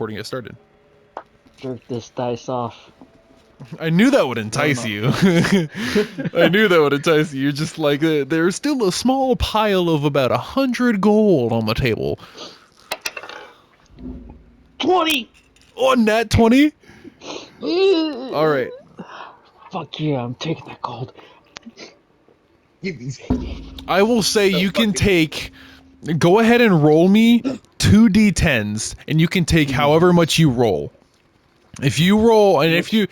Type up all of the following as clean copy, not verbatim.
recording has started. Jerk this dice off. I knew that would entice No. you. I knew that would entice you. You're just like, there's still a small pile of about 100 gold on the table. 20! Oh, nat 20? All right. Fuck yeah, I'm taking that gold. Give these. I will say you can take... Go ahead and roll me 2d10s, and you can take however much you roll. If you roll, and if you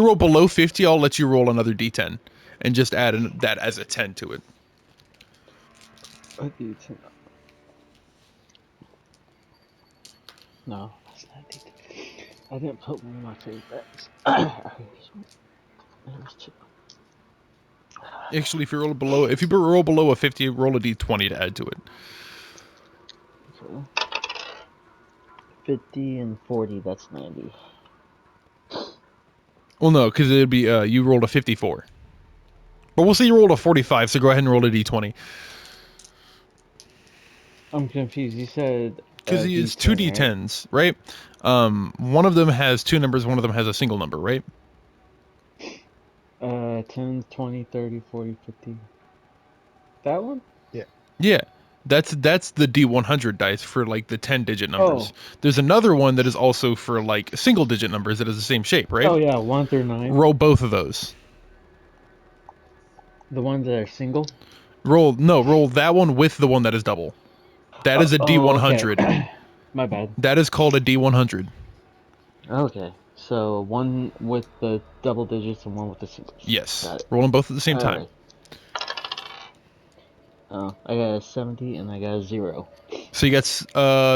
roll below 50, I'll let you roll another d10, and just add that as a 10 to it. A D10. No, that's not a D10. I didn't put one of my favorites. There's two. Actually, if you roll below a 50, roll a d20 to add to it. Okay. 50 and 40, that's 90. Well, no, because it'd be you rolled a 54. But we'll say you rolled a 45, so go ahead and roll a d20. I'm confused. You said Because it's two D10, d10s, right? One of them has two numbers, one of them has a single number, right? 10, 20, 30, 40, 50. That one? Yeah. That's the D100 dice for like the 10-digit numbers. Oh. There's another one that is also for like single-digit numbers that is the same shape, right? Oh yeah, 1 through 9. Roll both of those. The ones that are single? Roll that one with the one that is double. That is a D100. Okay. My bad. That is called a D100. Okay, so one with the double digits and one with the singles. Yes. Got it. Roll them both at the same time. Alright. Oh, I got a 70 and I got a 0. So you got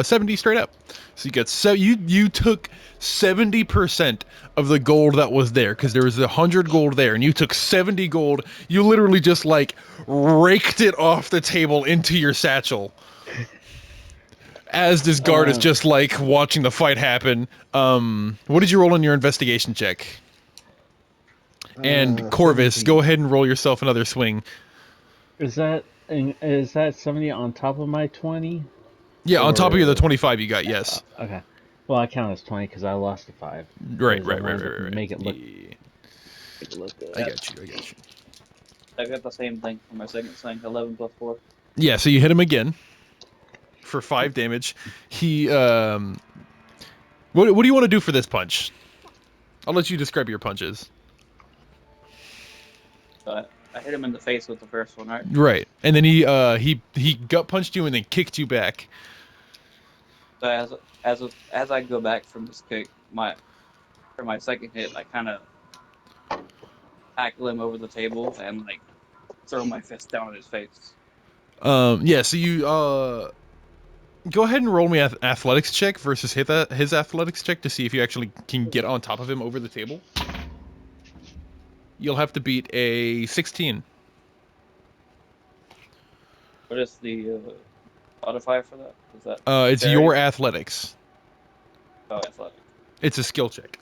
70 straight up. So you got you took 70% of the gold that was there because there was 100 gold there, and you took 70 gold. You literally just like raked it off the table into your satchel. As this guard is just like watching the fight happen. What did you roll on your investigation check? And Corvus, 17. go ahead and roll yourself another swing. Is that 70 on top of my 20? Yeah, on top of your the Or- 25 you got, yes. Okay. Well, I count as 20 because I lost a 5. Right. I wanted to make it look, Yeah. make it look good. I got you. I got the same thing for my second swing, 11 plus 4. Yeah, so you hit him again for 5 damage. He, what do you want to do for this punch? I'll let you describe your punches. I hit him in the face with the first one, right? Right, and then he gut punched you and then kicked you back. So as I go back from this kick, for my second hit, I kind of tackle him over the table and like throw my fist down in his face. Yeah, so you, go ahead and roll me an athletics check versus his athletics check to see if you actually can get on top of him over the table. You'll have to beat a 16. What is the modifier for that? Is that It's very- your athletics. Oh, athletic. It's a skill check.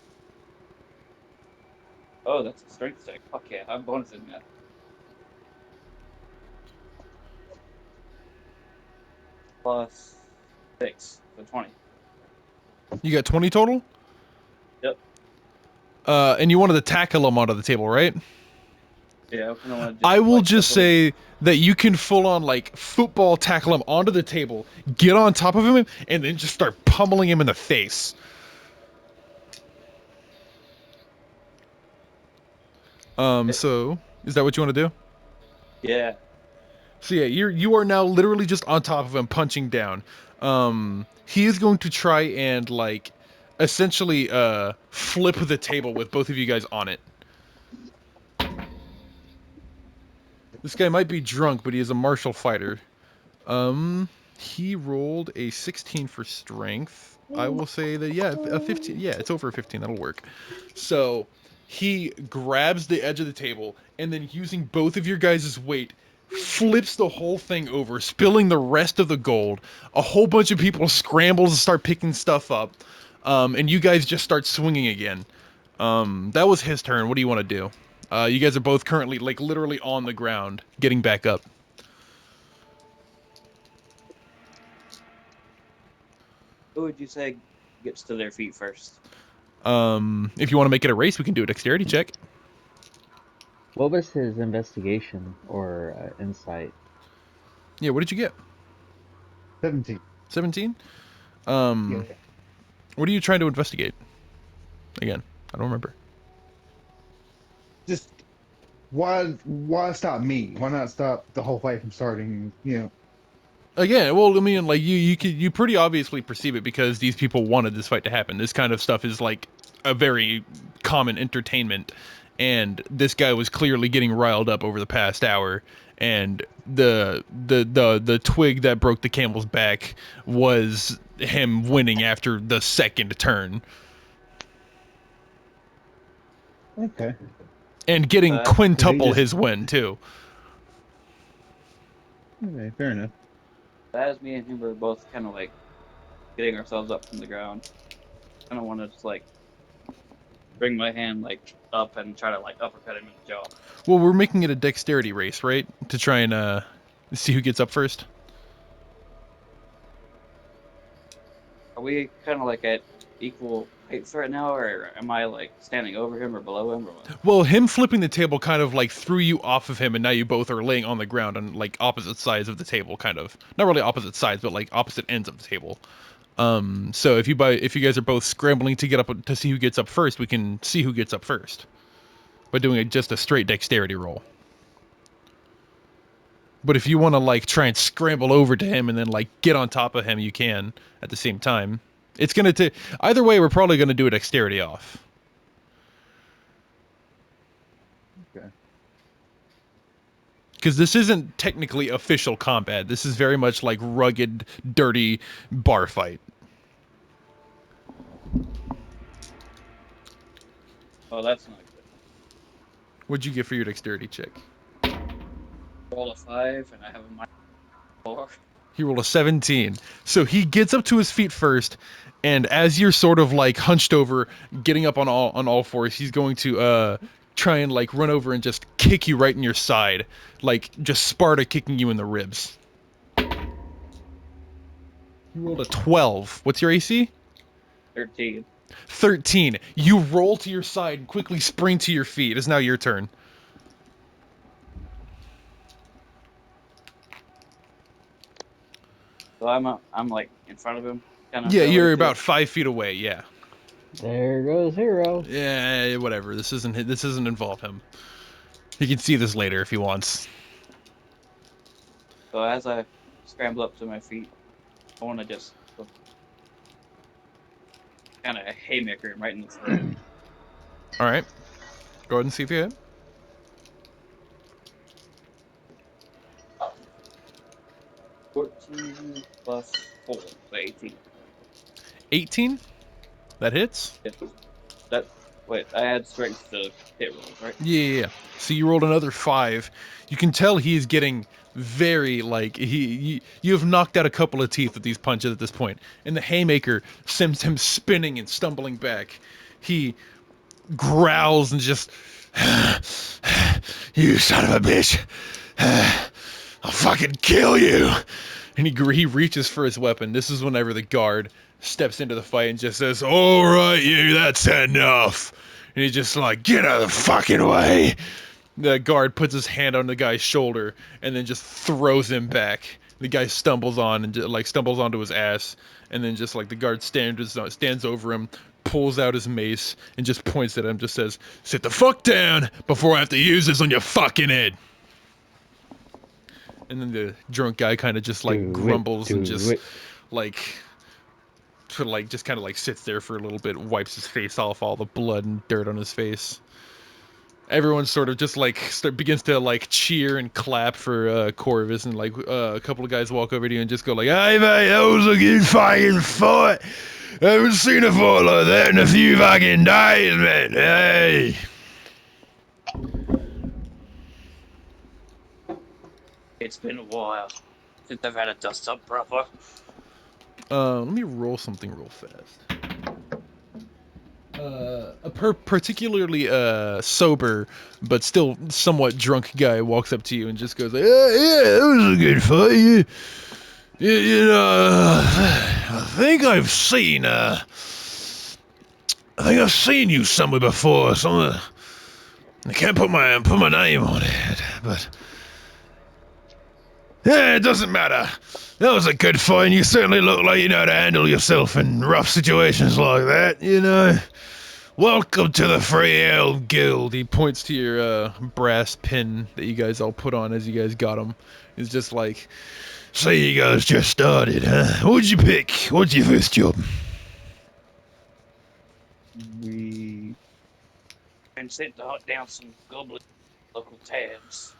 Oh, that's a strength check. Fuck yeah, I'm bonusing that. Plus 6, so 20. You got 20 total? Yep. And you wanted to tackle him onto the table, right? Yeah, I kinda wanna I will like, just say that you can full on like football tackle him onto the table, get on top of him, and then just start pummeling him in the face. So is that what you want to do? Yeah. So yeah, you are now literally just on top of him, punching down. He is going to try and like essentially flip the table with both of you guys on it. This guy might be drunk, but he is a martial fighter. He rolled a 16 for strength. I will say that, yeah, a 15. Yeah, it's over a 15. That'll work. So he grabs the edge of the table and then, using both of your guys' weight, flips the whole thing over, spilling the rest of the gold. A whole bunch of people scramble to start picking stuff up, and you guys just start swinging again. That was his turn. What do you want to do? You guys are both currently, like, literally on the ground, getting back up. Who would you say gets to their feet first. If you want to make it a race, we can do a dexterity check. What was his investigation or insight? Yeah, what did you get? 17. 17? Yeah. What are you trying to investigate? Again, I don't remember. Just why stop me? Why not stop the whole fight from starting? You know. Again, well, I mean, like you pretty obviously perceive it because these people wanted this fight to happen. This kind of stuff is like a very common entertainment, and this guy was clearly getting riled up over the past hour. And the twig that broke the camel's back was him winning after the second turn Okay. and getting That's quintuple just- his win too. Okay, fair enough. as me and him were both kind of like getting ourselves up from the ground. Kind of want to just like bring my hand like up and try to like uppercut him in the jaw. Well, we're making it a dexterity race, right? To try and see who gets up first. Are we kind of like at equal heights right now, or am I like standing over him or below him, or what? Well, him flipping the table kind of like threw you off of him, and now you both are laying on the ground on like opposite sides of the table, kind of. Not really opposite sides, but like opposite ends of the table. So if you guys are both scrambling to get up to see who gets up first, we can see who gets up first by doing just a straight dexterity roll. But if you want to like try and scramble over to him and then like get on top of him, you can at the same time. It's gonna take either way. We're probably gonna do a dexterity off. Okay. Because this isn't technically official combat. This is very much like rugged, dirty bar fight. Oh, that's not good. What'd you get for your dexterity check? Roll a 5, and I have a -4. He rolled a 17. So he gets up to his feet first, and as you're sort of like hunched over, getting up on all fours, he's going to try and like run over and just kick you right in your side, like just Sparta kicking you in the ribs. You rolled a 12. What's your AC? 13. 13. You roll to your side and quickly spring to your feet. It's now your turn. So I'm like in front of him, kind of. Yeah, you're about 5 feet away. Yeah. There goes Hero. Yeah, whatever. This doesn't involve him. He can see this later if he wants. So as I scramble up to my feet, I want to just kind of haymaker him right in the throat. All right. Go ahead and see if you hit. 14 plus 4, so 18. 18. That hits. That wait, I add strength to hit rolls, right? Yeah. So you rolled another 5. You can tell he is getting very like you have knocked out a couple of teeth with these punches at this point, and the haymaker sends him spinning and stumbling back. He growls and just, "You son of a bitch! I'll fucking kill you!" And he reaches for his weapon. This is whenever the guard steps into the fight and just says, "All right, you, that's enough." And he's just like, "Get out of the fucking way!" The guard puts his hand on the guy's shoulder and then just throws him back. The guy stumbles on and like stumbles onto his ass, and then just like the guard stands over him, pulls out his mace, and just points at him. Just says, "Sit the fuck down before I have to use this on your fucking head." And then the drunk guy kind of just like grumbles and just like sort of like just kind of like sits there for a little bit, wipes his face off all the blood and dirt on his face. Everyone sort of just like begins to like cheer and clap for Corvus, and like a couple of guys walk over to you and just go like, "Hey mate, that was a good fucking fight. I haven't seen a fight like that in a few fucking days, man. Hey." It's been a while since I've had a dust up proper. Let me roll something real fast. A particularly sober but still somewhat drunk guy walks up to you and just goes like, "Yeah, that was a good fight. You know, think I've seen you somewhere before. I can't put my name on it, but yeah, it doesn't matter. That was a good fight. You certainly look like you know how to handle yourself in rough situations like that, you know. Welcome to the Free Elm Guild. He points to your brass pin that you guys all put on as you guys got him. He's just like, so you guys just started, huh? What'd you pick? What's your first job? We And sent to hunt down some goblin local tabs.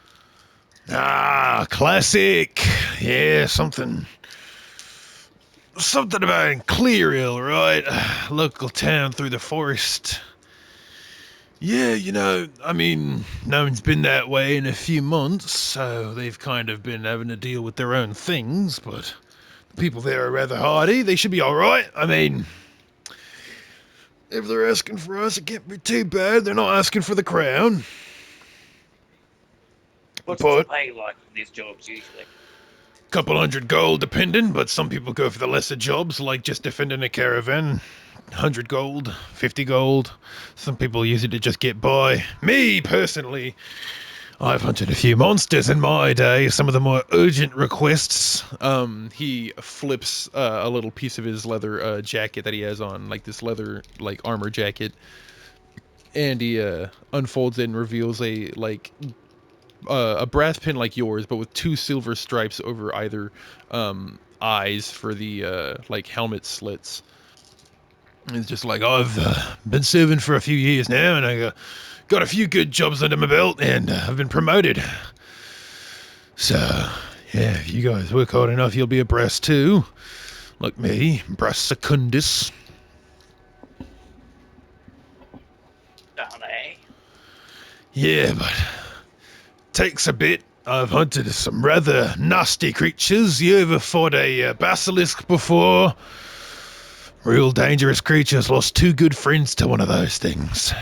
Ah, classic. Yeah, something about Clearhill, right? Local town through the forest. Yeah, you know, I mean, no one's been that way in a few months, so they've kind of been having to deal with their own things, but the people there are rather hardy. They should be alright. I mean, if they're asking for us, it can't be too bad. They're not asking for the crown. What's the But pay like in these jobs usually? couple hundred gold depending, but some people go for the lesser jobs, like just defending a caravan. 100 gold, 50 gold. Some people use it to just get by. Me, personally, I've hunted a few monsters in my day. Some of the more urgent requests. He flips a little piece of his leather jacket that he has on, like this leather, like armor jacket, and he unfolds it and reveals a brass pin like yours, but with 2 silver stripes over either eyes for the like helmet slits. And it's just like, I've been serving for a few years now, and I got a few good jobs under my belt, and I've been promoted. So, yeah, if you guys work hard enough, you'll be a brass too. Like me, brass secundus. Down there. Yeah, but takes a bit. I've hunted some rather nasty creatures. You ever fought a basilisk before? Real dangerous creatures. Lost 2 good friends to one of those things.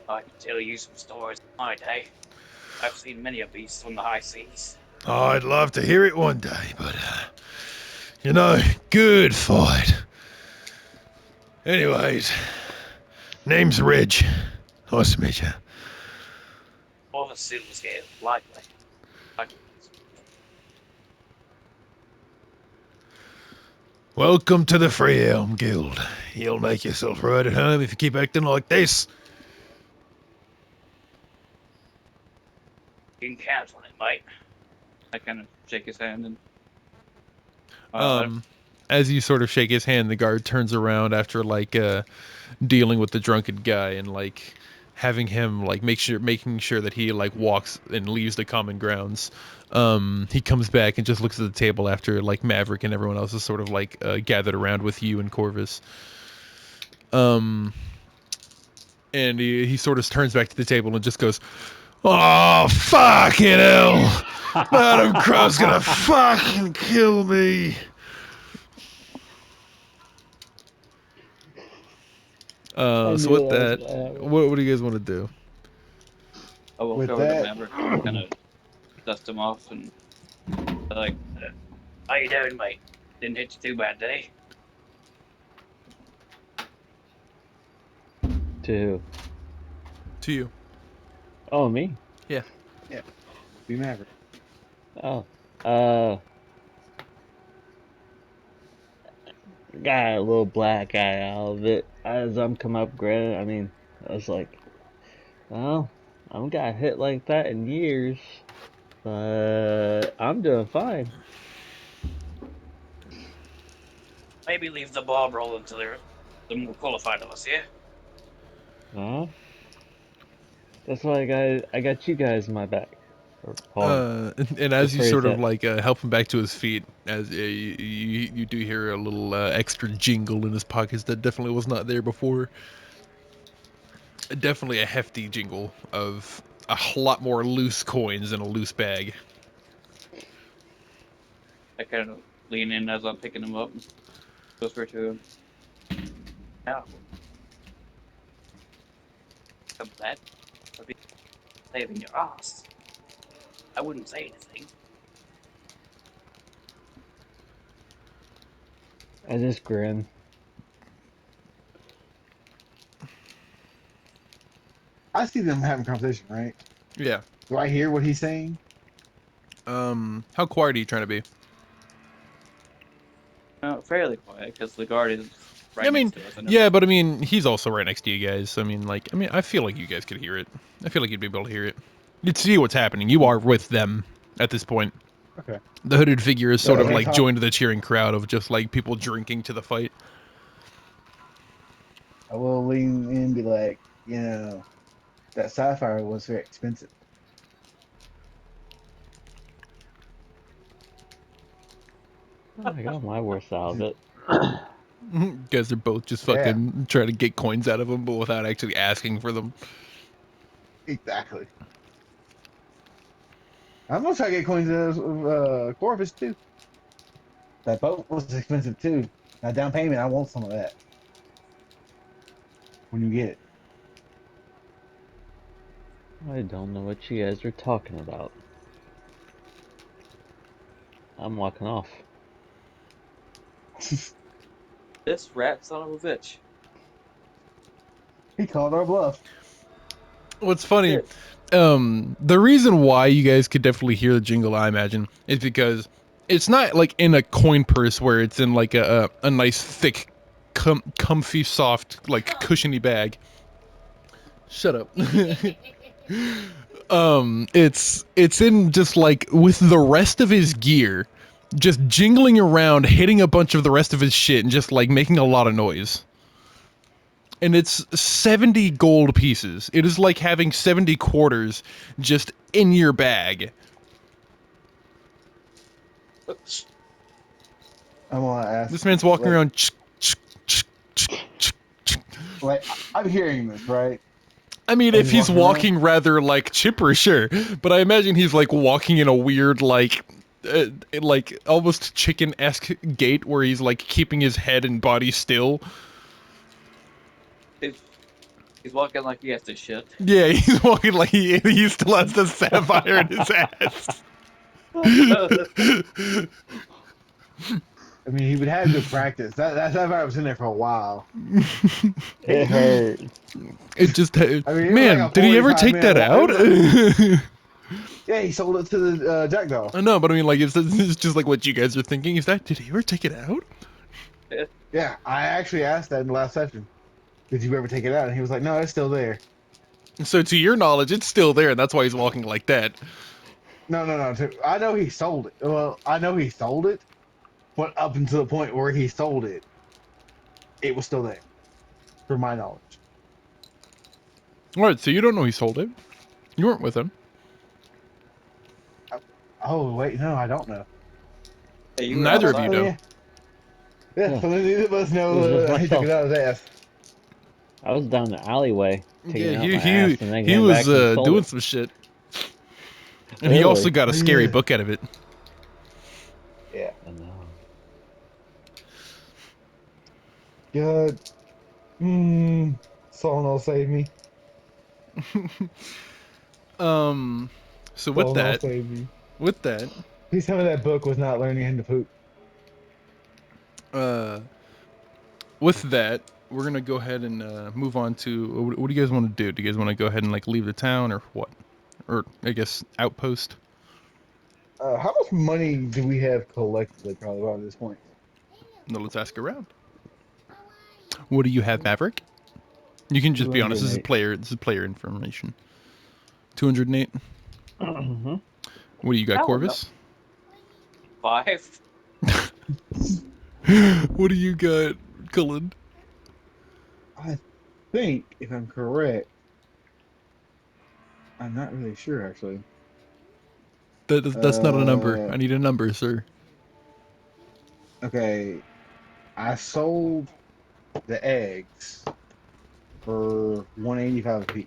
I can tell you some stories of my day. I've seen many of beasts on the high seas. Oh, I'd love to hear it one day, but, you know, good fight. Anyways, name's Reg. Nice to meet you. Or the silver scale, likely. Welcome to the Free Elm Guild. You'll make yourself right at home if you keep acting like this. You can count on it, mate. I kind of shake his hand and As you sort of shake his hand, the guard turns around after like dealing with the drunken guy and like having him like making sure that he like walks and leaves the common grounds. He comes back and just looks at the table after like Maverick and everyone else is sort of like gathered around with you and Corvus. And he sort of turns back to the table and just goes, "Oh fucking hell! Madam Crow's gonna fucking kill me." I So knew with that was that, gonna happen. what do you guys want to do? I walk with over to that. Maverick and kind of dust him off and like, how you doing, mate? Didn't hit you too bad, did he? To To you. oh me. Yeah. Yeah, be Maverick. Oh, uh, got a little black eye out of it as I'm come up. Granted, I mean, I was like, well, I haven't got hit like that in years, but I'm doing fine. Maybe leave the ball rolling until they're the more qualified of us, yeah? Huh? That's why I got you guys in my back. Or hold on, And as you rephrase sort of that. like help him back to his feet, as you do hear a little extra jingle in his pockets that definitely was not there before. Definitely a hefty jingle of a lot more loose coins in a loose bag. I kind of lean in as I'm picking him up and whisper to him, "Now, come to that. I'd be saving your ass. I wouldn't say anything. I just grin. I see them having a conversation, right? Yeah. Do I hear what he's saying? How quiet are you trying to be? Fairly quiet because the guard is I right mean, next to us. I know. yeah, but I mean, he's also right next to you guys. I feel like you guys could hear it. I feel like you'd be able to hear it. You'd see what's happening. You are with them at this point. Okay. The hooded figure is sort Yeah, of they like talk. joined the cheering crowd of just like people drinking to the fight. I will lean in and be like, that sapphire was very expensive. I got my worth out of it. You guys are both just Yeah, fucking trying to get coins out of them, but without actually asking for them. exactly. I'm gonna try to get coins out of Corvus too. That boat was expensive too. Now down payment, I want some of that when you get I don't know what you guys are talking about. I'm walking off. it. This rat son of a bitch. He called our bluff. What's funny, Did. the reason why you guys could definitely hear the jingle, I imagine, is because it's not like in a coin purse where it's in like a nice thick, comfy, soft, like cushiony bag. Shut up. It's in just like with the rest of his gear, just jingling around, hitting a bunch of the rest of his shit, and just like making a lot of noise. And it's 70 gold pieces. It is like having 70 quarters just in your bag. I want to ask, This man's walking like, around. like I'm hearing this right I mean, as if he's he's walking around. walking rather like chipper, sure, but I imagine he's like walking in a weird like almost chicken-esque gait where he's like keeping his head and body still. He's, he's walking like he has to shit. Yeah, he's walking like he still has the sapphire in his ass. I mean, he would have good practice. That sapphire was in there for a while. It hurt. It just, I mean, it was like man, a did he ever 45 take minute. that out? Yeah, he sold it to the jackdaw. I know, but I mean, like, it's just like what you guys are thinking. Is that, did he ever take it out? Yeah, I actually asked that in the last session. Did you ever take it out? And he was like, no, it's still there. So, to your knowledge, it's still there, and that's why he's walking like that. No, no, no. I know he sold it. Well, I know he sold it, but up until the point where he sold it, it was still there, from my knowledge. All right, so you don't know he sold it. You weren't with him. Oh, wait, no, I don't know. Hey, you were Neither of you outside. know. Yeah, yeah. Yeah, So neither of us it was just know he took myself. it out of his ass. I was down the alleyway taking Yeah, it out my ass and then he came was back and sold doing it. some shit, and he also Literally. got a Oh, scary yeah. book out of it. Yeah. I know. Good. Someone will save me. So Someone will save me. with that, Please tell me that book was not learning him to poop. uh, with that, we're gonna go ahead and move on to what do you guys want to do? Do you guys want to go ahead and like leave the town or what? Or I guess outpost? How much money do we have collectively, probably by this point? No, let's ask around. What do you have, Maverick? You can just be honest. This is 208. player. This is player information. 208. hmm What do you got, I don't know. Corvus? 5. What do you got, Cullen? I think, if I'm correct, I'm not really sure actually. That's not a number. Uh, I need a number, sir. okay, I sold the eggs for 185 a piece.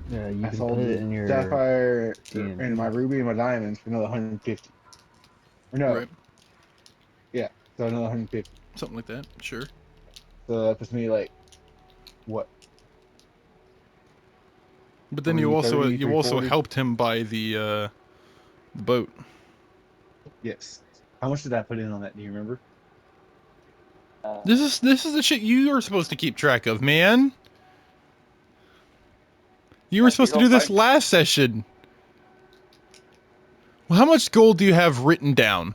Yeah, you I can put sold it the in your sapphire and D&D. my ruby and my diamonds for another 150. Or no, Right. yeah, so another 150. Something like that. Sure. So that puts me like what, But then you 330, also three forty? helped him buy the boat. Yes. How much did I put in on that? Do you remember? This is the shit you are supposed to keep track of, man. You were supposed He's to all do this fine. last session. Well, how much gold do you have written down?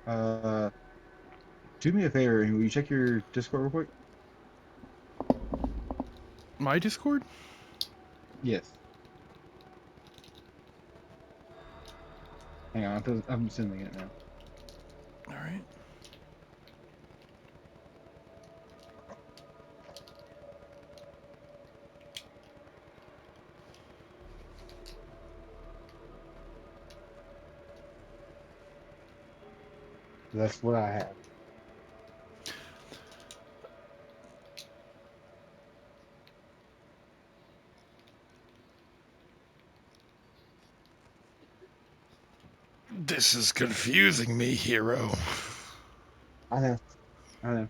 Uh, do me a favor and will you check your Discord real quick? My Discord? Yes. Hang on, I'm sending it now. All right. That's what I have. This is confusing me, hero. I know. I know.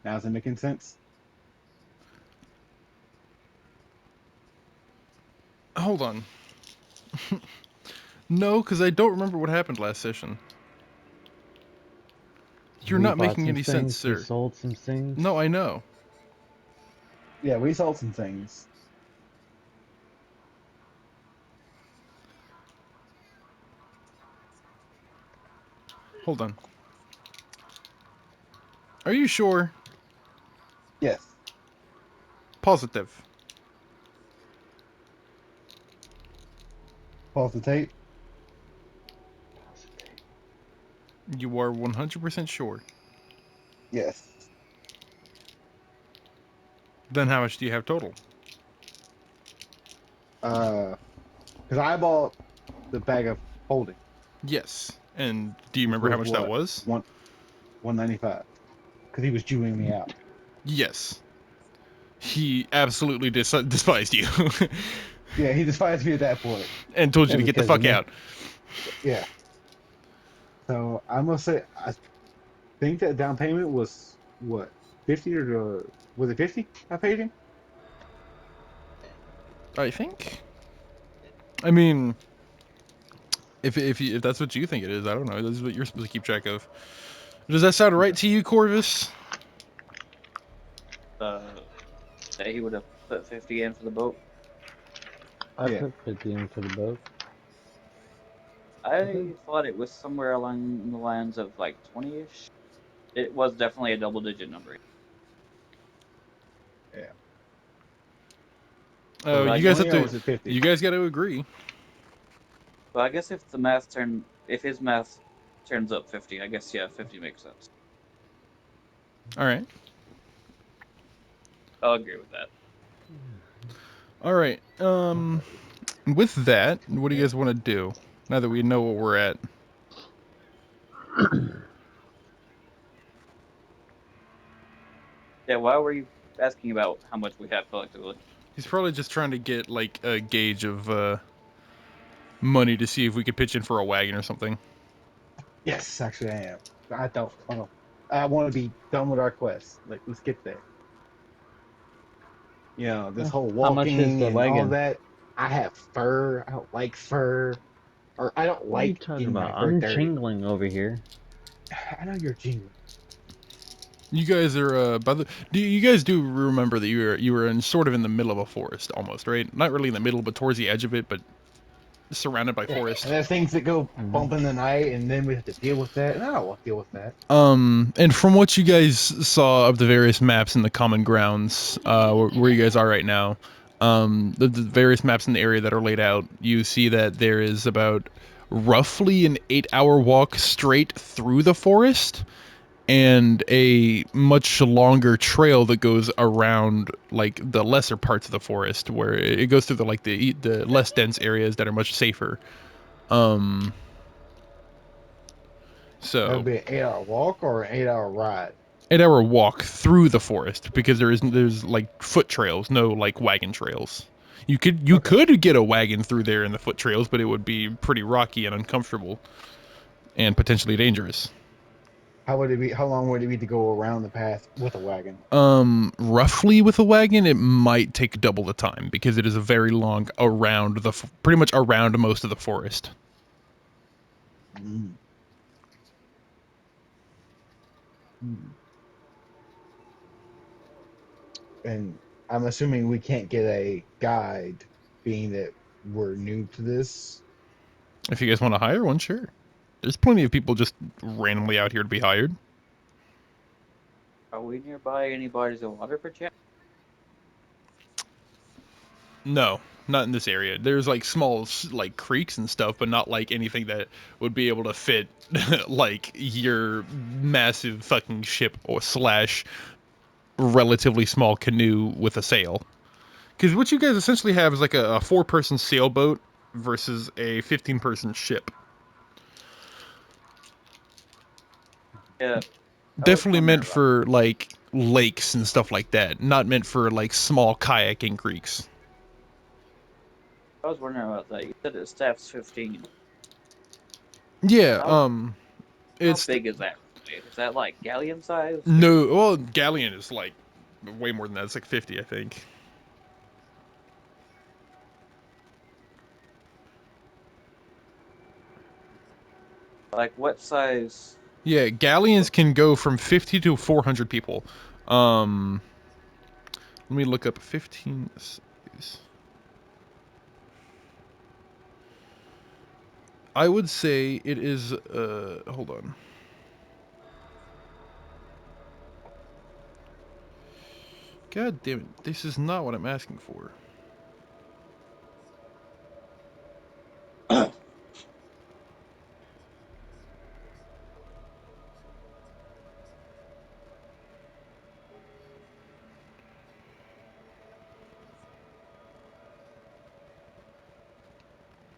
Now is it making sense? Hold on. No, because I don't remember what happened last session. You're We not bought making some any sense, things. We sir. sold some things. No, I know. Yeah, we sold some things. Hold on. Are you sure? Yes. Positive. Pause the tape. You are 100% sure. Yes. Then how much do you have total? Because I bought the bag of holding, Yes. And do you which remember how was much that what was? 195. Because he was chewing me out. Yes. He absolutely despised you Yeah, he despised me at that point. and told you It to was get the because of fuck me. out. Yeah. So I must say, I think that down payment was what 50 or was it 50? I paid him. I think. I mean, if that's what you think it is, I don't know. This is what you're supposed to keep track of. Does that sound right Okay. to you, Corvus? That he would have put 50 in for the boat. I Yeah. put 50 in for the boat. I thought it was somewhere along the lines of like 20-ish. It was definitely a double-digit number. Yeah. So Oh, was So I it you guys guess, 20 have or to. was it 50? You guys got to agree. so I guess if his math turns up 50, I guess yeah, 50 makes sense. All right. I'll agree with that. All right. With that, what do you guys want to do now that we know what we're at? Yeah, why were you asking about how much we have collectively? He's probably just trying to get like a gauge of money to see if we could pitch in for a wagon or something. Yes, actually I am. I don't. Hold on. I want to be done with our quest. Like, let's get there. You know, this whole How much is walking the and all wagon? that. I have fur. I don't like fur. Or I don't What are you like talking getting my about? fur I'm dirty. jingling over here. I know you're jingling. You guys are by the. Do you guys do remember that you were in sort of in the middle of a forest almost, right? Not really in the middle, but towards the edge of it, but surrounded by Yeah. And forest. there's things that go Hmm. bump in the night, and then we have to deal with that. And I don't want to deal with that. And from what you guys saw of the various maps in the common grounds, where you guys are right now, the various maps in the area that are laid out, you see that there is about roughly an 8-hour walk straight through the forest, and a much longer trail that goes around like the lesser parts of the forest, where it goes through the less dense areas that are much safer. Um, That so would be an 8 hour walk or an 8 hour ride. 8-hour walk through the forest because there's like foot trails, no like wagon trails. You Okay. could get a wagon through there in the foot trails, but it would be pretty rocky and uncomfortable and potentially dangerous. How would it be? How long would it be to go around the path with a wagon? Roughly with a wagon, it might take double the time because it is a very long around pretty much around most of the forest. Mm. Mm. And I'm assuming we can't get a guide, being that we're new to this. If you guys want to hire one, sure. There's plenty of people just randomly out here to be hired. Are we nearby any bodies of water, perchance? No, not in this area. There's like small like creeks and stuff, but not like anything that would be able to fit like your massive fucking ship or slash relatively small canoe with a sail. Because what you guys essentially have is like a 4-person sailboat versus a 15-person ship. Yeah, I was Definitely wondering meant about. for like lakes and stuff like that, not meant for like small kayaking creeks. I was wondering about that. You said it staffs 15. Yeah, How how it's big is that? Is that like galleon size? Or no, well, galleon is like way more than that. It's like 50, I think. like what size? Yeah, galleons can go from 50 to 400 people. Um, let me look up 15. I would say it is. Hold on. God damn it! This is not what I'm asking for.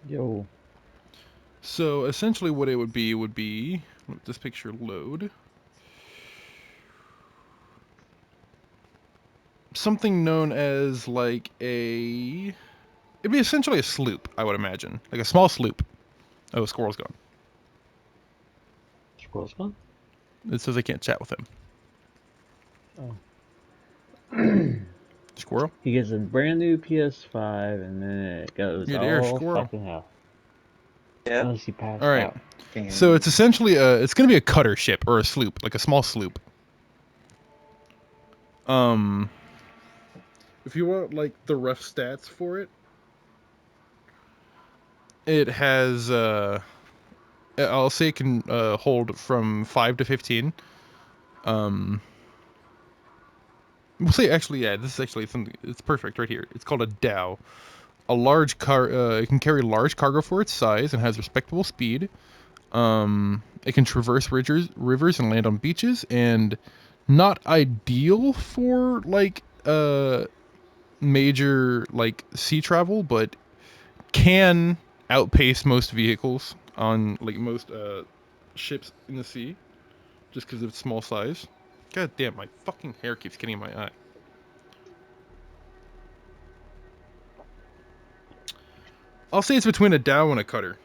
Yo. So essentially, what it would be. Let this picture load. Something known as like a. It'd be essentially a sloop, I would imagine, like a small sloop. Oh, squirrel's gone. Squirrel's gone? It says I can't chat with him. Oh. Squirrel? He gets a brand new PS5 and then it goes You're there, all squirrel. fucking hell. Yeah. Unless he All passed right. out. So And it's essentially it's gonna be a cutter ship or a sloop, like a small sloop. Um, if you want like the rough stats for it, it has I'll say it can hold from 5 to 15. Um, we'll say actually, yeah, this is actually something. It's perfect right here. It's called a dhow. A large car. It can carry large cargo for its size and has respectable speed. It can traverse rivers and land on beaches, and not ideal for like major like sea travel, but can outpace most vehicles on like most ships in the sea, just because of its small size. God damn, my fucking hair keeps getting in my eye. I'll say it's between a dhow and a cutter.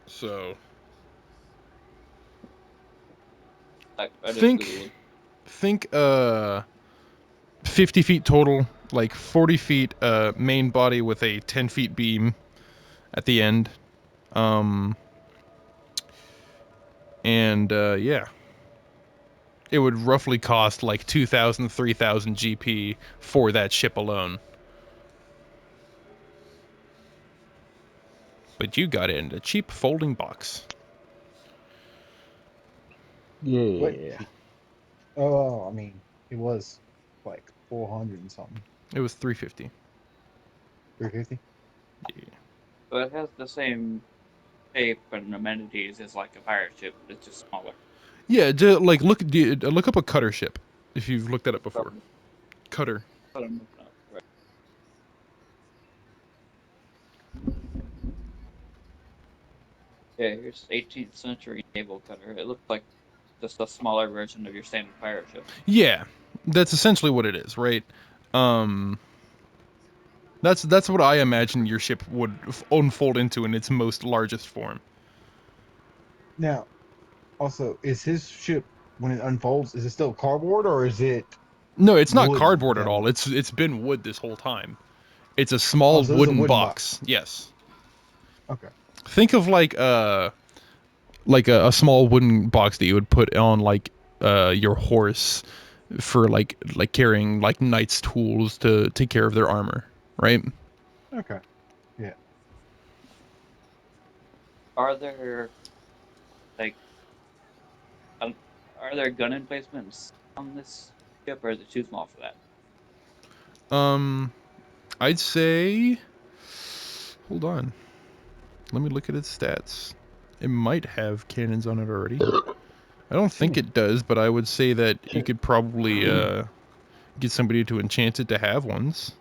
So I just think googled. think 50 feet total, like 40 feet main body with a 10 feet beam at the end. Um, and yeah, it would roughly cost like 2,000, 3,000 GP for that ship alone. But you got it in a cheap folding box. what? Yeah. Oh, I mean, it was like 400 and something. It was 350. 350. Yeah. But it has the same shape and amenities as like a pirate ship, but it's just smaller. Yeah, like look up a cutter ship if you've looked at it before. But Cutter. I'm looking up, right. Yeah, here's 18th century naval cutter. It looks like just a smaller version of your standard pirate ship. Yeah, that's essentially what it is, right? Um, that's what I imagine your ship would unfold into in its most largest form. Now, Also, is his ship when it unfolds? Is it still cardboard or is it No, it's not wood cardboard at all. down? It's been wood this whole time. It's a small Also, this is a wooden wooden box. box. Yes. Okay. Think of like a small wooden box that you would put on like your horse for like carrying like knight's tools to take care of their armor, right? Okay. Yeah. Are there like um, are there gun emplacements on this ship, or is it too small for that? I'd say hold on. Let me look at its stats. It might have cannons on it already. I don't think it does, but I would say that you could probably get somebody to enchant it to have ones.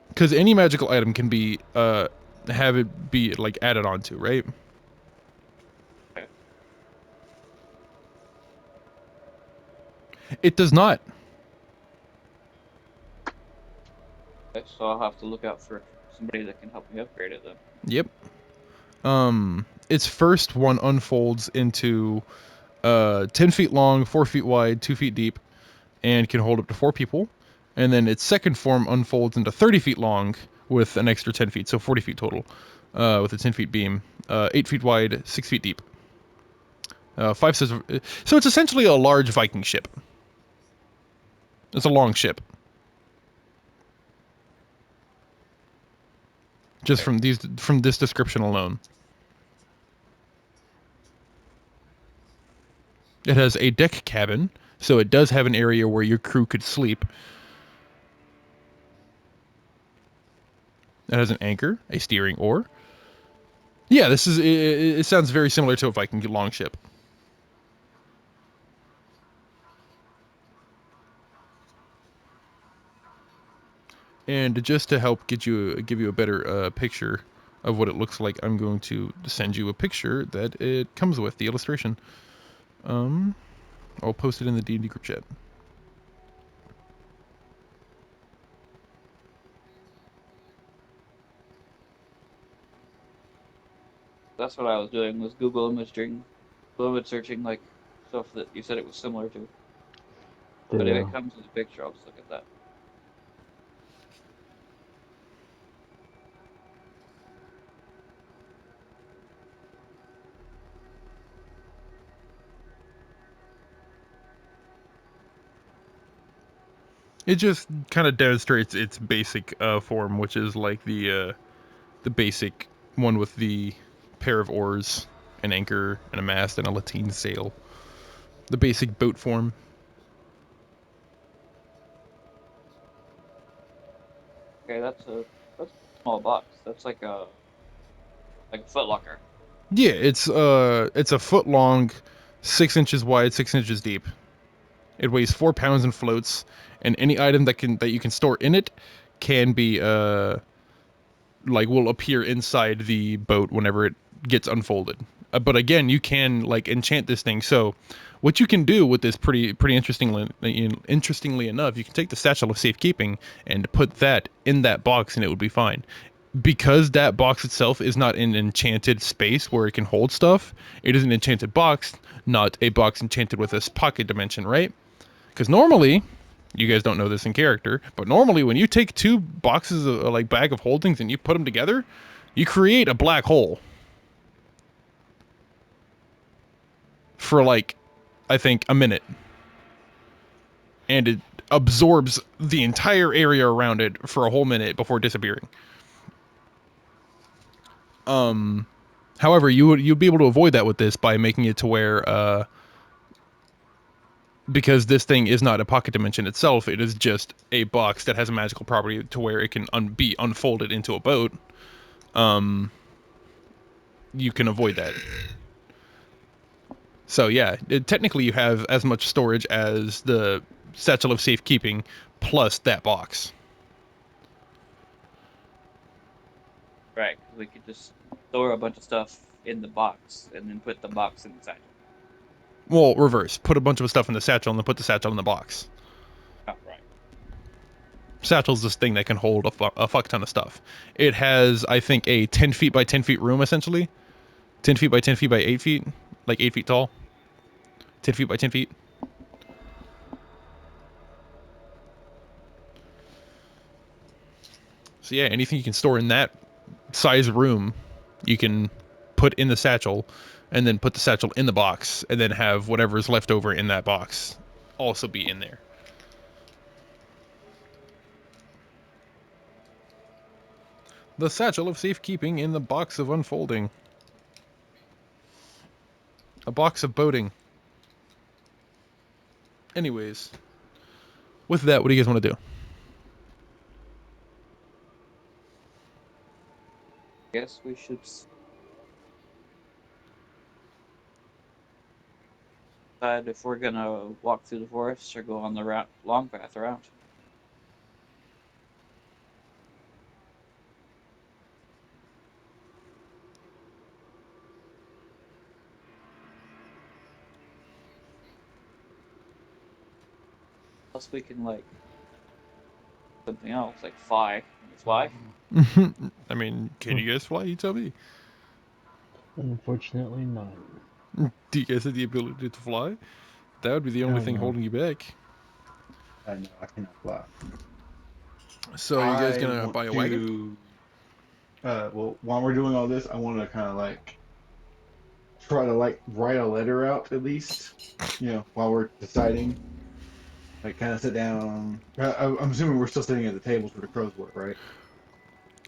Because any magical item can be have it be like added onto, right? Okay. It does not. Okay, so I'll have to look out for somebody that can help me upgrade it then. Yep. Its first one unfolds into 10 feet long, 4 feet wide, 2 feet deep, and can hold up to 4 people. And then its second form unfolds into 30 feet long with an extra 10 feet, so 40 feet total, with a 10 feet beam, 8 feet wide, 6 feet deep. Five says, so it's essentially a large Viking ship. It's a long ship. Just Okay. from this description alone. It has a deck cabin, so it does have an area where your crew could sleep. It has an anchor, a steering oar. Yeah, this is. It sounds very similar to a Viking longship. And just to help give you a better picture of what it looks like, I'm going to send you a picture that it comes with the illustration. I'll post it in the D&D group chat. That's what I was doing, was Google image searching like stuff that you said it was similar to. But if Yeah. it comes with a picture, I'll just look at that. It just kind of demonstrates its basic form, which is like the basic one with the pair of oars, an anchor, and a mast, and a lateen sail. The basic boat form. Okay, that's a small box. That's like a Foot Locker. Yeah, it's a foot long, 6 inches wide, 6 inches deep. It weighs 4 pounds and floats, and any item that you can store in it can be like will appear inside the boat whenever it gets unfolded. But again, you can like enchant this thing. So, what you can do with this pretty interestingly enough, you can take the satchel of safekeeping and put that in that box, and it would be fine. Because that box itself is not an enchanted space where it can hold stuff, it is an enchanted box, not a box enchanted with this pocket dimension, right? Because normally, you guys don't know this in character, but normally when you take two boxes of like bag of holdings and you put them together, you create a black hole for like I think a minute, and it absorbs the entire area around it for a whole minute before disappearing. However, you'd be able to avoid that with this by making it to where because this thing is not a pocket dimension itself, it is just a box that has a magical property to where it can be unfolded into a boat. You can avoid that. So yeah, technically you have as much storage as the satchel of safekeeping plus that box. Right, 'cause we could just store a bunch of stuff in the box and then put the box in the satchel. Well, reverse. Put a bunch of stuff in the satchel and then put the satchel in the box. Oh, right. Satchel's this thing that can hold a fuck ton of stuff. It has, I think, a 10 feet by 10 feet room, essentially. 10 feet by 10 feet by 8 feet, like 8 feet tall. 10 feet by 10 feet. So yeah, anything you can store in that size room, you can put in the satchel, and then put the satchel in the box, and then have whatever's left over in that box also be in there. The satchel of safekeeping in the box of unfolding. A box of boating. Anyways, with that, what do you guys want to do? Guess we should decide if we're gonna walk through the forest or go on the long path around. Plus, we can like something else, like fly. Can we fly? I mean, can you guys fly? You tell me. Unfortunately, not. Do you guys have the ability to fly? That would be the only Hell thing no. holding you back. I know I cannot fly. So, you guys I gonna want buy a wagon? to. Well, while we're doing all this, I want to kind of like try to like write a letter out at least. You know, while we're deciding, like kind of sit down. I'm assuming we're still sitting at the tables where the crows were, right?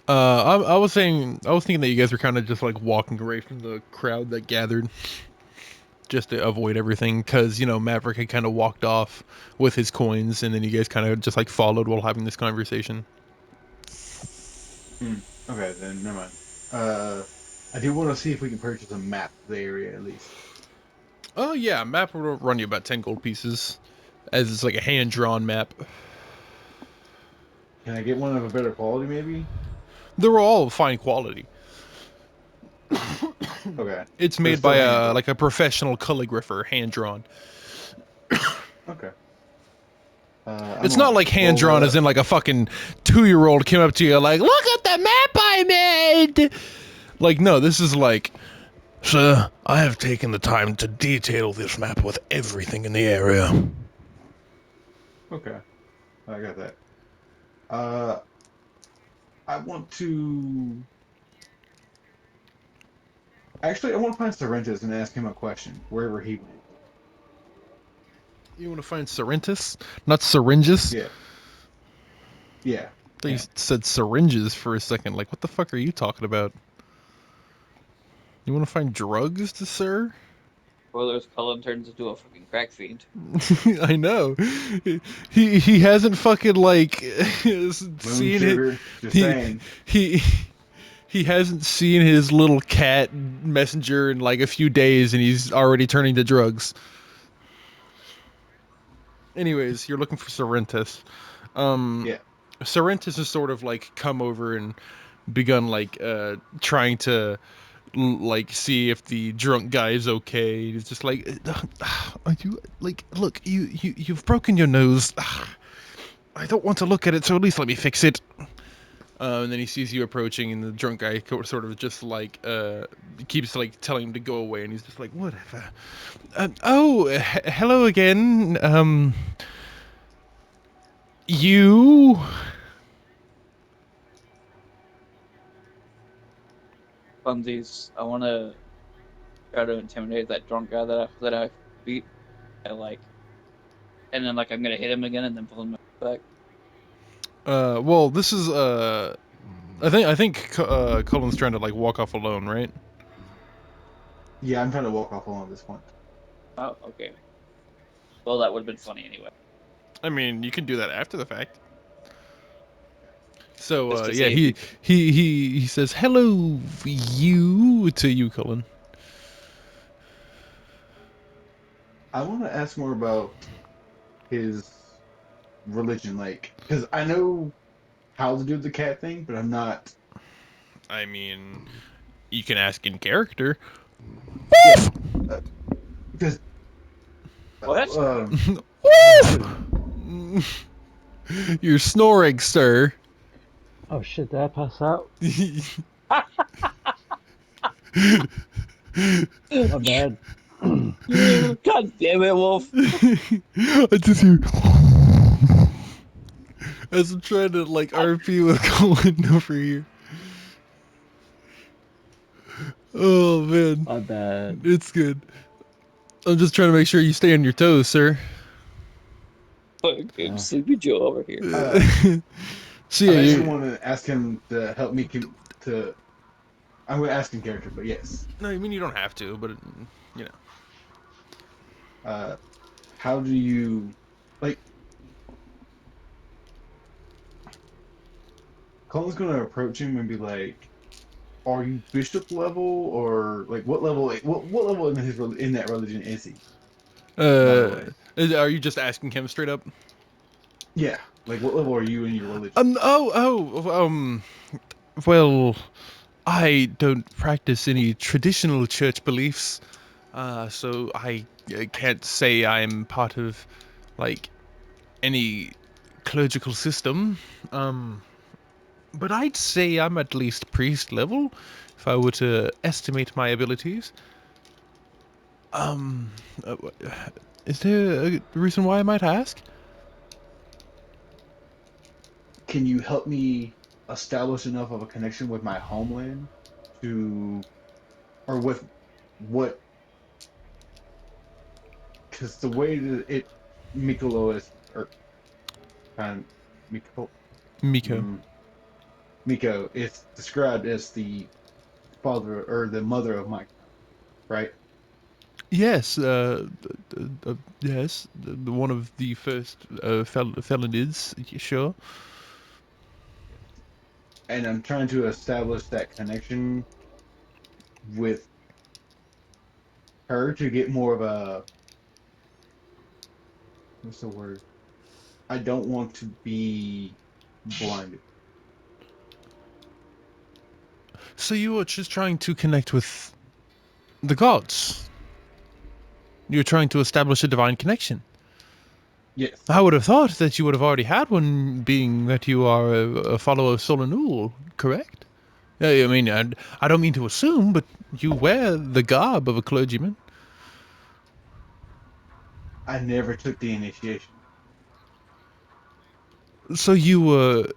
I was thinking that you guys were kind of just like walking away from the crowd that gathered, just to avoid everything, because Maverick had kind of walked off with his coins, and then you guys kind of just like followed while having this conversation. Okay, then never mind. I do want to see if we can purchase a map of the area at least. Oh yeah, map will run you about 10 gold pieces, as it's like a hand drawn map. Can I get one of a better quality, maybe? They're all fine quality. Okay, It's but it's made still by hand drawn. like a professional calligrapher, hand drawn. Okay. I'm It's not gonna like hand roll that drawn as up. in like a fucking 2-year-old came up to you like, look at the map I made. Like, no, this is like, sir, I have taken the time to detail this map with everything in the area. Okay, I got that. Uh, I want to. Actually, I want to find Sorrentis and ask him a question wherever he went. You want to find Sorrentis, not syringes? Yeah, yeah, They him. said syringes for a second. Like, what the fuck are you talking about? You want to find drugs, sir? Spoilers: Cullen turns into a fucking crack fiend. I know. He hasn't fucking like Moon seen it. sugar. Just He saying. he he hasn't seen his little cat messenger in like a few days, and he's already turning to drugs. Anyways, you're looking for Sorrentis. Yeah. Sorrentis has sort of like come over and begun like trying to like see if the drunk guy is okay. He's just like, are you like, look, you've broken your nose. I don't want to look at it, so at least let me fix it. And then he sees you approaching, and the drunk guy sort of just like keeps like telling him to go away, and he's just like, whatever. Hello again. You. Funsies. I want to try to intimidate that drunk guy that I beat. And then like I'm gonna hit him again and then pull him back. Well, this is I think Cullen's trying to like walk off alone, right? Yeah, I'm trying to walk off alone at this point. Oh, okay. Well, that would have been funny anyway. I mean, you can do that after the fact. So Just to yeah, see if he says hello you to you, Cullen. I want to ask more about his religion, like, because I know how to do the cat thing, but I'm not. I mean, you can ask in character. Yeah, because what? what is You're snoring, sir. Oh shit, did I pass out? My bad. God damn it, Wolf. I just hear as I'm trying to like RP with Colin over here. Oh man, My bad. it's good. I'm just trying to make sure you stay on your toes, sir. Fucking Uh, Sleepy Joe over here. So I'm yeah, actually you. want to ask him to help me to. I'm going to ask in character, but yes. No, I mean you don't have to, but you know. Uh, how do you like? Colin's going to approach him and be like, "Are you bishop level or like what level? What level in in that religion is he? By the way, Are you just asking him straight up? yeah. Like what level are you in your religion? Well, I don't practice any traditional church beliefs, so I can't say I'm part of like any clerical system. Um, but I'd say I'm at least priest level, if I were to estimate my abilities. Um, uh, is there a reason why I might ask? Can you help me establish enough of a connection with my homeland to, or with what? Because the way that Mikolo is, or kind of Miko, Miko. mm, Miko is described as the father or the mother of my kind, right? Yes, yes, one of the first felonies, sure. And I'm trying to establish that connection with her to get more of a, what's the word? I don't want to be blinded. So you were just trying to connect with the gods. You're trying to establish a divine connection. Yes, I would have thought that you would have already had one, being that you are a follower of Solanul, correct? Yeah, I mean, I don't mean to assume, but you wear the garb of a clergyman. I never took the initiation. So you were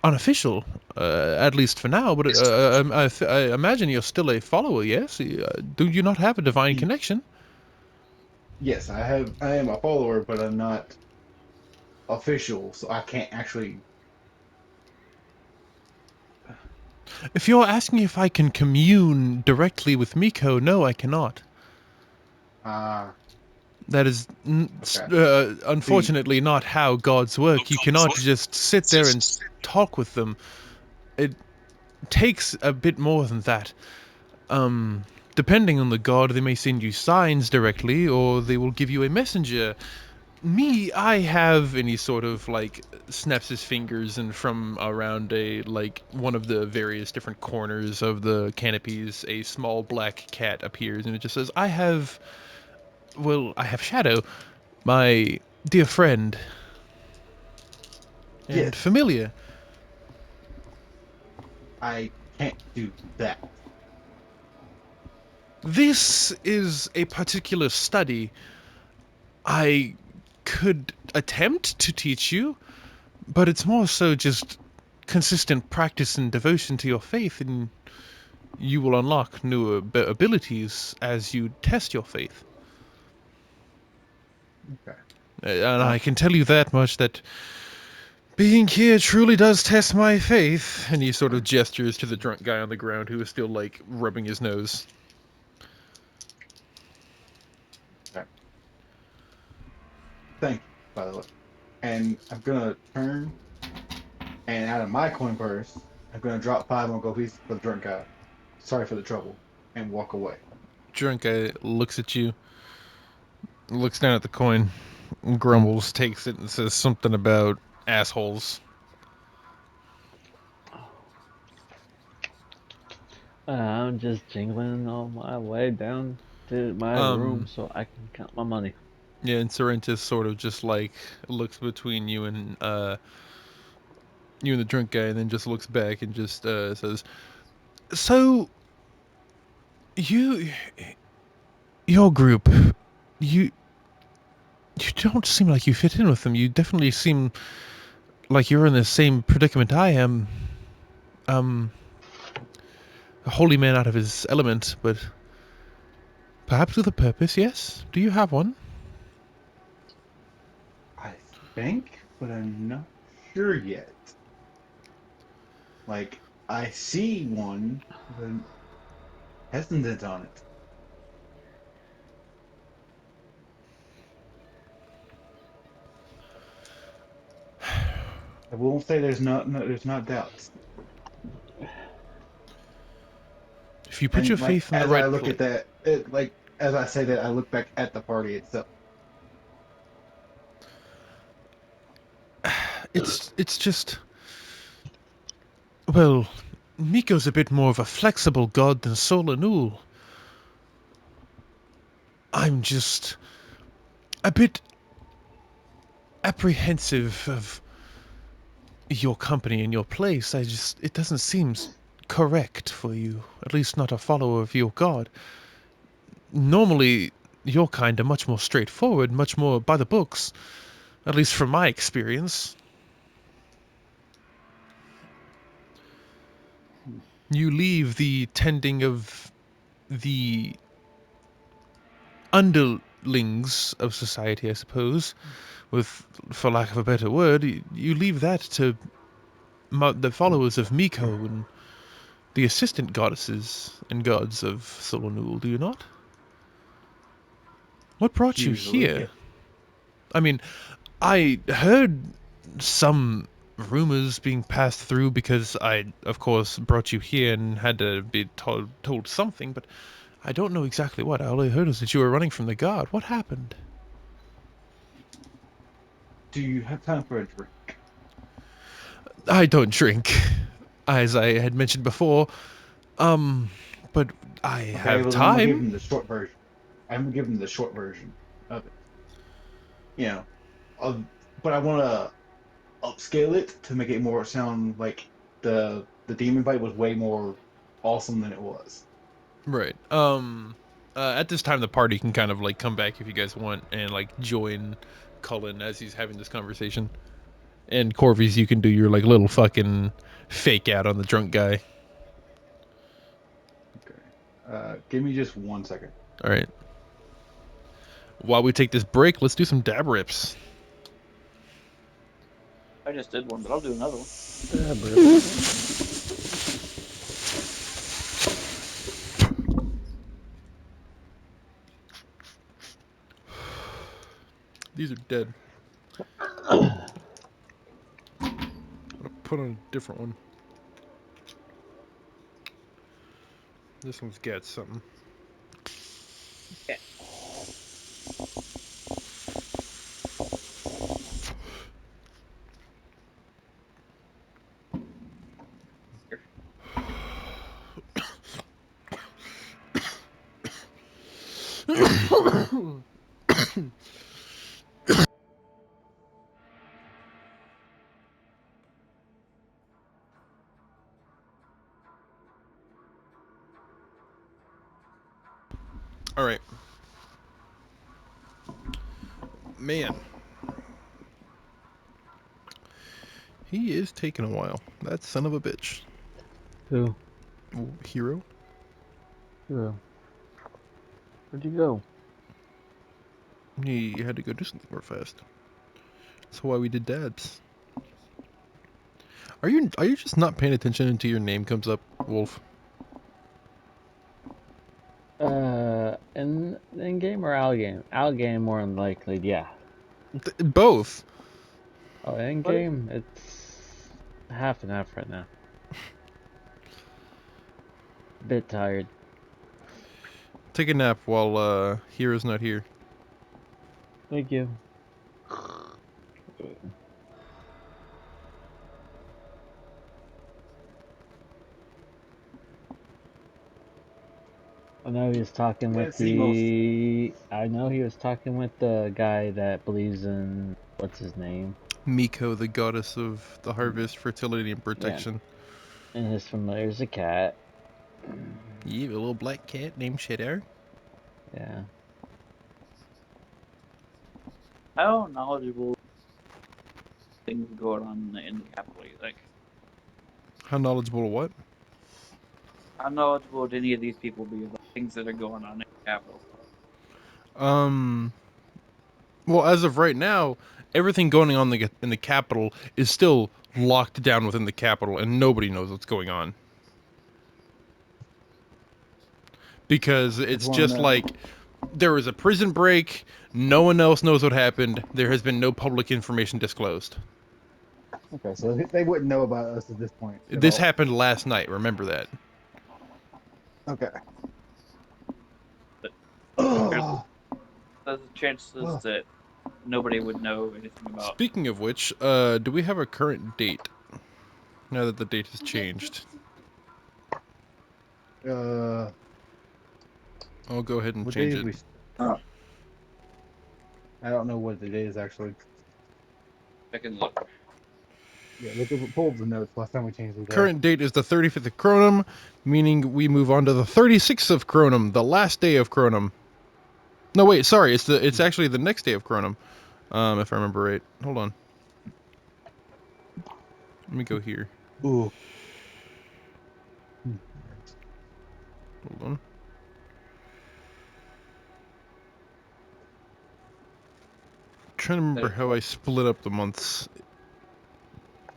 unofficial, at least for now, but I imagine you're still a follower, yes? Do you not have a divine Y- connection? Yes, I am a follower, but I'm not official, so I can't actually. If you're asking if I can commune directly with Miko, no, I cannot. Ah, That is okay. See, unfortunately not how gods work. You cannot just sit there and talk with them. It takes a bit more than that. Depending on the god, they may send you signs directly, or they will give you a messenger. Me, I have any sort of like snaps his fingers, and from around a like one of the various different corners of the canopies, a small black cat appears, and it just says, I have Shadow, my dear friend and yes, familiar. I can't do that. This is a particular study I could attempt to teach you, but it's more so just consistent practice and devotion to your faith, and you will unlock new abilities as you test your faith. Okay. And I Well, can tell you that much, that being here truly does test my faith. And he sort of gestures to the drunk guy on the ground who is still, like, rubbing his nose. okay. Thank you, by the way. And I'm gonna turn and out of my coin purse, I'm gonna drop 5 on gold pieces for the drunk guy. Sorry for the trouble, and walk away. Drunk guy looks at you, looks down at the coin, grumbles, takes it, and says something about assholes. I'm just jingling on my way down to my room Um, so I can count my money. yeah, and Sorrentis sort of just like looks between you and the drunk guy, and then just looks back and just says, "So Your group, you don't seem like you fit in with them. You definitely seem like you're in the same predicament I am. A holy man out of his element, but perhaps with a purpose, yes? Do you have one? I think, but I'm not sure yet. Like, I see one, but I'm hesitant on it. I won't say there's not doubts. If you put your And like faith in the as I right look place. at that, like as I say that, I look back at the party itself. It's just. Well, Miko's a bit more of a flexible god than Solanul. I'm just a bit apprehensive of your company and your place. It doesn't seem correct for you, at least not a follower of your god. Normally, your kind are much more straightforward, much more by the books, at least from my experience. You leave the tending of the underlings of society, I suppose, with, for lack of a better word, you leave that to the followers of Miko and the assistant goddesses and gods of Solonul, do you not? What brought you Usually, yeah. here? I mean, I heard some rumors being passed through because I, of course, brought you here and had to be told something, but I don't know exactly what. All I heard was that you were running from the guard. What happened? Do you have time for a drink? I don't drink, as I had mentioned before. But I Okay, have well then I'm gonna give time. him the short version. I'm gonna give him the short version of it. You know, of but I want to upscale it to make it more sound like the demon bite was way more awesome than it was. Right. At this time, the party can kind of like come back if you guys want and like join Cullen as he's having this conversation. And Corvy's, you can do your like little fucking fake out on the drunk guy. Okay. Give me just 1 second. All right. While we take this break, let's do some dab rips. I just did one, but I'll do another one. Yeah, bro. These are dead. I'll put on a different one. This one's got something. Yeah. Here. All right. Man. He is taking a while. That son of a bitch. Who? Hero? Who? Where'd you go? He had to go do something more fast. That's why we did dabs. Are you just not paying attention until your name comes up, Wolf? In game or out game? Out game more than likely, yeah. Both. Oh, in What? game, it's half and half right now. Bit tired. Take a nap while Hero's not here. Thank you. I know he was talking Yeah, with see most. I know he was talking with the guy that believes in what's his name? Miko, the goddess of the harvest, fertility, and Yeah, protection. and his familiar's a cat. You have a little black cat named Cheddar. Yeah. How knowledgeable things going on in the capital? You think? How knowledgeable of what? How knowledgeable would any of these people be about things that are going on in the capital? Um. Well, as of right now, everything going on in the capital is still locked down within the capital, and nobody knows what's going on because Just it's want to just know. like there was a prison break. No one else knows what happened. There has been no public information disclosed. Okay, so they wouldn't know about us at this point at This all. happened last night. Remember that. Okay. But there's Oh, there's chances oh. that nobody would know anything about. Speaking of which, do we have a current date? Now that the date has changed, Uh, I'll go ahead and what day change did it. we? I don't know what the date is actually. I can look. Yeah, look up, pull up the notes. Last time we changed the day. Current date is the 35th of Cronum, meaning we move on to the 36th of Cronum, the last day of Cronum. No, wait, sorry, it's actually the next day of Cronum, if I remember right. Hold on. Let me go here. Ooh. Hold on. Trying to remember how I split up the months.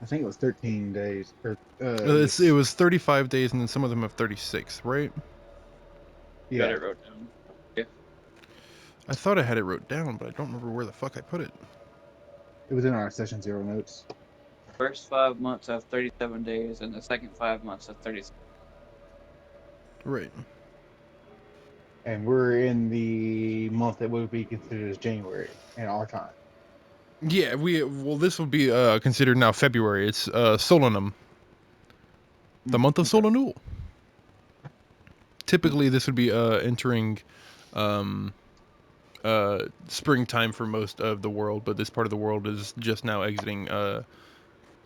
I think it was 13 days. Or It yes. was 35 days, and then some of them have 36, right? Got Yeah. it wrote down. Yeah. I thought I had it wrote down, but I don't remember where the fuck I put it. It was in our session zero notes. First 5 months have 37 days, and the second 5 months have 36. Right. And we're in the month that would be considered as January in our time. Yeah, this will be considered now February. It's Solanum, the month of Okay. Solanul. Typically, this would be entering um, springtime for most of the world, but this part of the world is just now exiting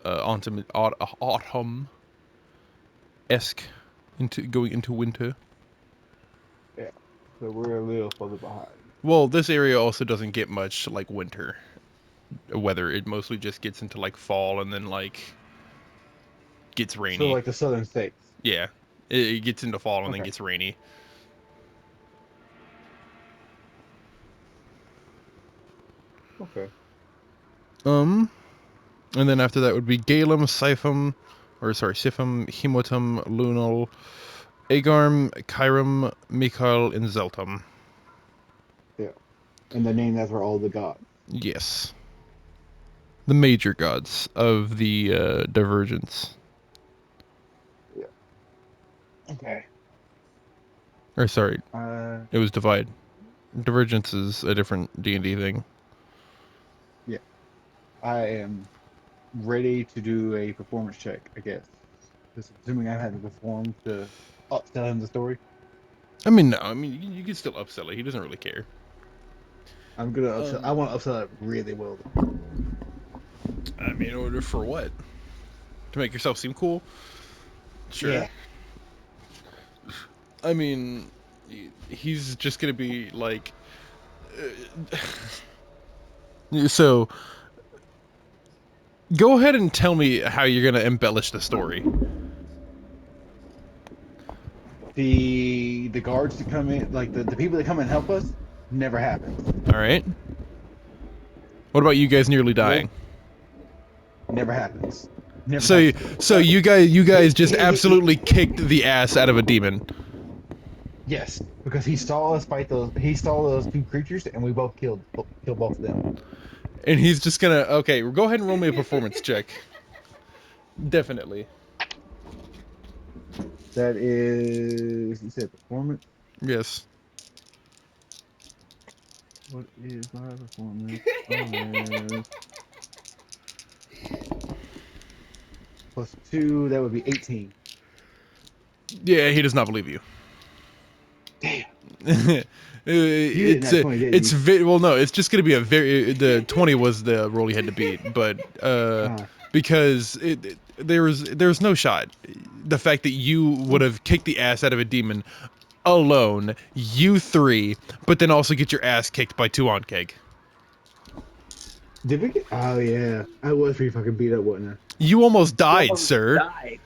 autumn esque into going into winter. Yeah. So we're a little further behind. Well, this area also doesn't get much like winter weather. It mostly just gets into like fall and then like gets So rainy. like the southern states. Yeah, it gets into fall and then Okay. gets rainy. Okay. Um, and then after that would be Galum, Siphum, Siphum, Himotum, Lunal, Agarm, Chirum, Mikhail, and Zeltum. Yeah. And the name that's for all the gods. Yes. The major gods of the divergence. Yeah. Okay. Or sorry, Uh. it was divide. Divergence is a different D&D thing. Yeah. I am ready to do a performance check, I guess. Just assuming I had to perform to upsell him the story. I mean, no, I mean, you can still upsell it. He doesn't really care. I'm gonna upsell. I Um, want to upsell it really well. I mean, in order for what? To make yourself seem cool? Sure. Yeah. I mean, he's just gonna be like. So, go ahead and tell me how you're gonna embellish the story. The guards to come in, like the people that come and help us, never happens. All right. What about you guys nearly dying? Well, never happens. Never So, happens. so you guys just He absolutely kicked the ass out of a demon, yes, because he saw us fight those. He saw those two creatures, and we both killed both of them. and he's just gonna. Okay, go ahead and roll me a performance check. Definitely. That is, you said performance. Yes. What is my performance? Plus two, that would be 18. Yeah, he does not believe you. Damn. You did It's that 20, didn't you? well, no, it's just gonna be a very the 20 was the roll you had to beat, but Uh, because there was no shot. the fact that you would have kicked the ass out of a demon alone, you three, but then also get your ass kicked by two on keg. Did we get? Oh yeah, I was pretty fucking beat up, wasn't I? You almost You died, almost sir. died.